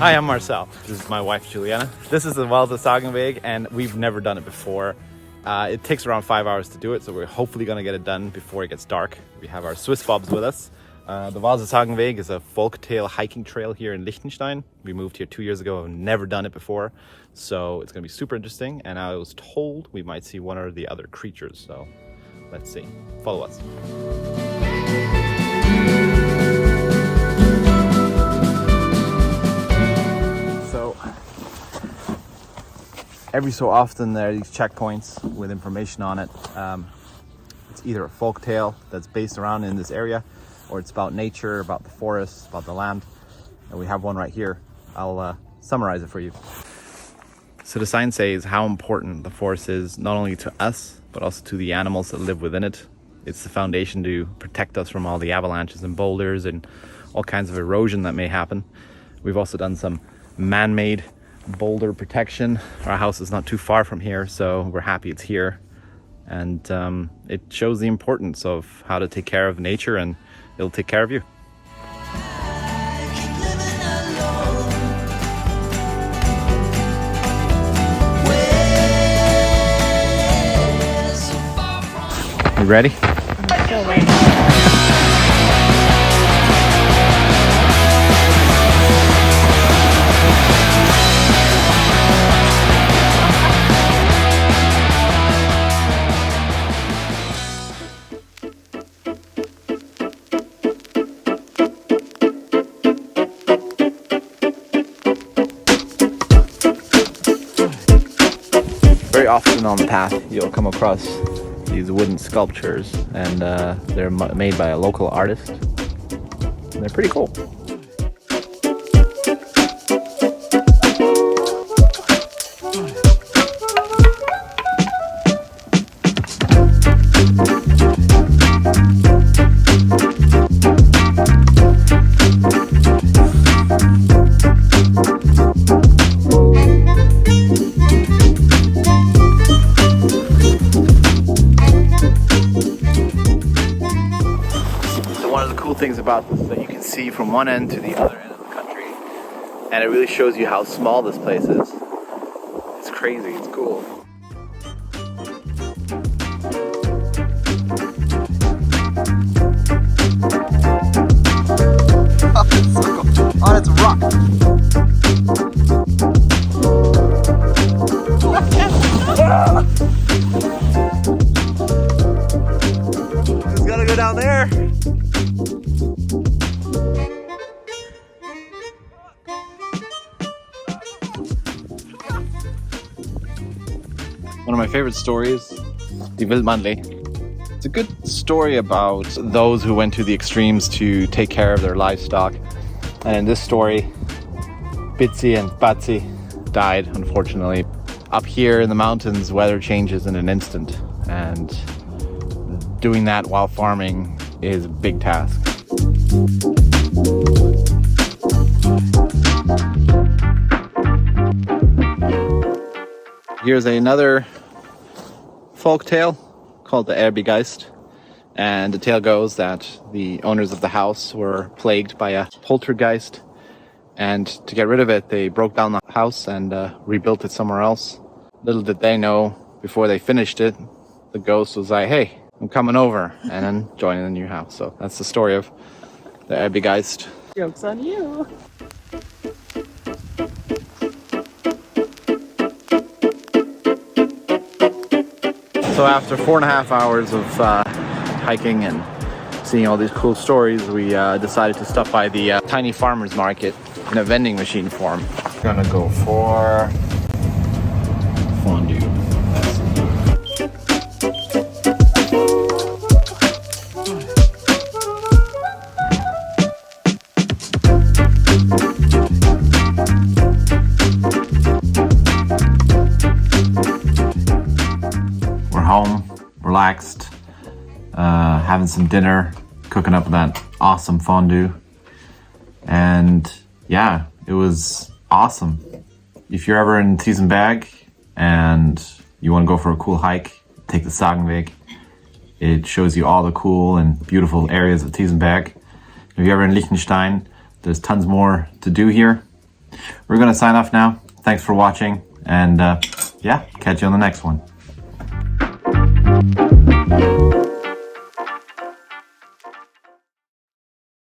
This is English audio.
Hi, I'm Marcel. This is my wife, Juliana. This is the Walser Sagen Weg, and we've never done it before. It takes around 5 hours to do it, so we're hopefully going to get it done before it gets dark. We have our Swiss Bobs with us. The Walser Sagen Weg is a folktale hiking trail here in Liechtenstein. We moved here 2 years ago. I've never done it before, so it's going to be super interesting. And I was told we might see one or the other creatures, so let's see. Follow us. Every so often there are these checkpoints with information on it. It's either a folk tale that's based around in this area, or it's about nature, about the forest, about the land. And we have one right here. I'll summarize it for you. So the sign says how important the forest is, not only to us, but also to the animals that live within it. It's the foundation to protect us from all the avalanches and boulders and all kinds of erosion that may happen. We've also done some man-made boulder protection. Our house is not too far from here, so we're happy it's here. And it shows the importance of how to take care of nature, and it'll take care of you. You ready? I'm so ready. Very often on the path you'll come across these wooden sculptures, and they're made by a local artist, and they're pretty cool. One of the cool things about this is that you can see from one end to the other end of the country, and it really shows you how small this place is. It's crazy, it's cool. Oh, it's so cool. Oh, it's a rock. It's gotta go down there. One of my favorite stories, Die Wildmanley. It's a good story about those who went to the extremes to take care of their livestock. And in this story, Bitsy and Batsy died, unfortunately. Up here in the mountains, weather changes in an instant. And doing that while farming is a big task. Here's another folk tale called the Erbegeist, and the tale goes that the owners of the house were plagued by a poltergeist, and to get rid of it they broke down the house and rebuilt it somewhere else. Little did they know, before they finished it, the ghost was like, "Hey, I'm coming over," and then joining the new house. So that's the story of the Erbegeist. Joke's on you. So after 4.5 hours of hiking and seeing all these cool stories, we decided to stop by the tiny farmer's market in a vending machine form. Gonna go for fondue. We're home, relaxed, having some dinner, cooking up that awesome fondue. And yeah, it was awesome. If you're ever in Triesenberg and you want to go for a cool hike, take the Sagen Weg. It shows you all the cool and beautiful areas of Triesenberg. If you're ever in Liechtenstein, there's tons more to do here. We're gonna sign off now. Thanks for watching, and yeah, catch you on the next one.